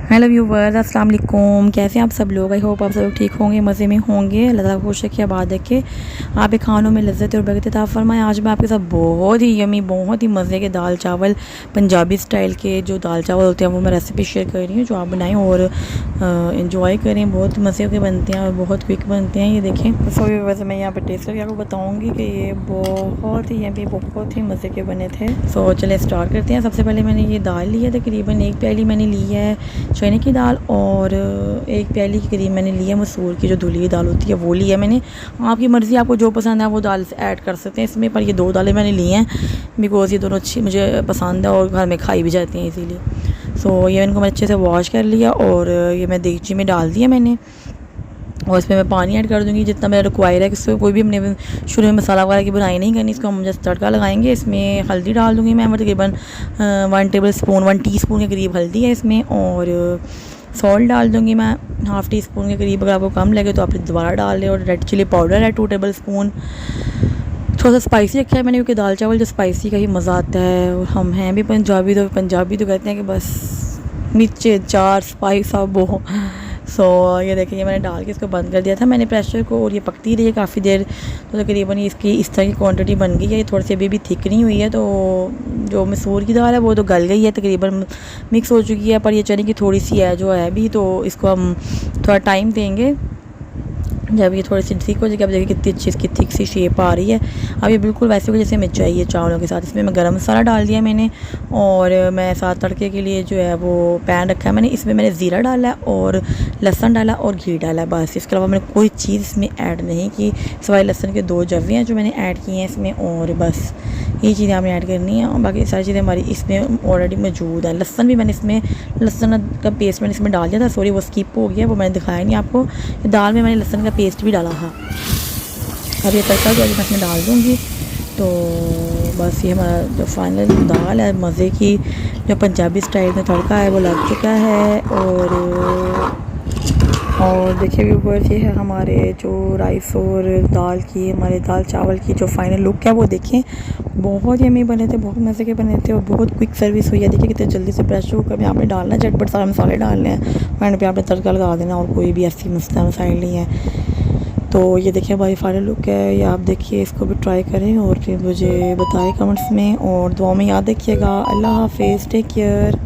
Hello viewers, अस्सलाम वालेकुम। कैसे हैं आप सब लोग? आई होप आप सब लोग ठीक होंगे, मज़े में होंगे। अल्लाह ताला खुश रखे, आबाद रखे, आप खानों में लज्जत और बरकत अता फरमाए। आज मैं आपके साथ बहुत ही यमी, बहुत ही मज़े के दाल चावल, पंजाबी स्टाइल के जो दाल चावल होते हैं वो मैं रेसिपी शेयर कर रही हूँ, जो आप बनाएं और इंजॉय करें। बहुत मज़े के बनते हैं और बहुत क्विक बनते हैं। ये देखें। सो व्यूवर्स, मैं यहाँ पर टेस्ट करके आपको बताऊँगी कि ये बहुत ही यमी, बहुत ही मज़े के बने थे। सो चले स्टार्ट करते हैं। सबसे पहले मैंने ये दाल ली है, तकरीबन 1 प्याली मैंने ली है चने की दाल, और 1 प्याली के करीब मैंने लिया मसूर की जो धुली हुई दाल होती है वो लिया मैंने। आपकी मर्ज़ी, आपको जो पसंद है वो दाल ऐड कर सकते हैं इसमें, पर ये 2 दालें मैंने ली हैं बिकॉज़ ये दोनों अच्छी मुझे पसंद है और घर में खाई भी जाती हैं इसीलिए। सो ये इनको मैं अच्छे से वॉश कर लिया और ये मैं देगची में डाल दिया मैंने, और इसमें मैं पानी ऐड कर दूँगी जितना मेरा रिक्वायर है। इसमें कोई भी हमने शुरू में मसाला वगैरह की बुनाई नहीं करनी, इसको हम जस्ट तड़का लगाएंगे। इसमें हल्दी डाल दूँगी मैं तकरीबन 1 टेबलस्पून, 1 टीस्पून के करीब हल्दी है इसमें, और सॉल्ट डाल दूँगी मैं ½ टीस्पून के करीब। अगर आपको कम लगे तो आप दोबारा डाल लें। और रेड चिली पाउडर है 2 टेबलस्पून। थोड़ा सा स्पाइसी रखा है मैंने क्योंकि दाल चावल जो स्पाइसी का ही मज़ा आता है, और हम हैं भी पंजाबी तो कहते हैं कि बस मिर्चे 4 स्पाइस अब वो। सो ये देखिए, मैंने डाल के इसको बंद कर दिया था मैंने प्रेशर को, और ये पकती रही है काफ़ी देर। तो तकरीबन इसकी इस तरह की क्वांटिटी बन गई है। ये थोड़ी सी अभी भी थिक नहीं हुई है, तो जो मसूर की दाल है वो तो गल गई है, तकरीबन मिक्स हो चुकी है, पर ये चने की थोड़ी सी है जो है अभी, तो इसको हम थोड़ा टाइम देंगे जब ये थोड़ी सी ठीक हो जाएगी। अब देखिए कितनी अच्छी इसकी थिक सी शेप आ रही है। अब ये बिल्कुल वैसे जैसे हमें चाहिए चावलों के साथ। इसमें मैं गरम मसाला डाल दिया मैंने, और मैं साथ तड़के के लिए जो है वो पैन रखा है मैंने। इसमें मैंने ज़ीरा डाला और लहसुन डाला और घी डाला, बस। इसके अलावा मैंने कोई चीज़ इसमें ऐड नहीं की, सिवाय लहसुन के 2 जवे हैं जो मैंने ऐड किए हैं इसमें, और बस ये चीज़ें आपने ऐड करनी है। और बाकी सारी चीज़ें हमारी इसमें ऑलरेडी मौजूद है। लहसुन भी मैंने इसमें, लहसुन का पेस्ट मैंने इसमें डाल दिया था, सॉरी वो स्किप हो गया, वो मैंने दिखाया नहीं आपको। दाल में मैंने लहसुन का पेस्ट भी डाला था। अब ये तड़का जो मैं इसमें डाल दूँगी, तो बस ये हमारा जो फाइनल दाल है मज़े की, जो पंजाबी स्टाइल में तड़का है वो लग चुका है। और देखिए व्यूअर्स, ये है हमारे जो राइस और दाल की, हमारे दाल चावल की जो फाइनल लुक है वो देखें। बहुत यम्मी बने थे, बहुत मज़े के बने थे, और बहुत क्विक सर्विस हुई है। देखिए कितने जल्दी से प्रेशर कुकर में आपने डालना है, झटपट सारे मसाले डालने हैं, एंड पे आपने तड़का लगा देना, और कोई भी ऐसी मसाइल नहीं है। तो ये देखिए हमारी फाइनल लुक है, ये आप देखिए, इसको भी ट्राई करें और फिर मुझे बताएं कमेंट्स में, और दुआ में याद रखिएगा। अल्लाह हाफिज़, टेक केयर।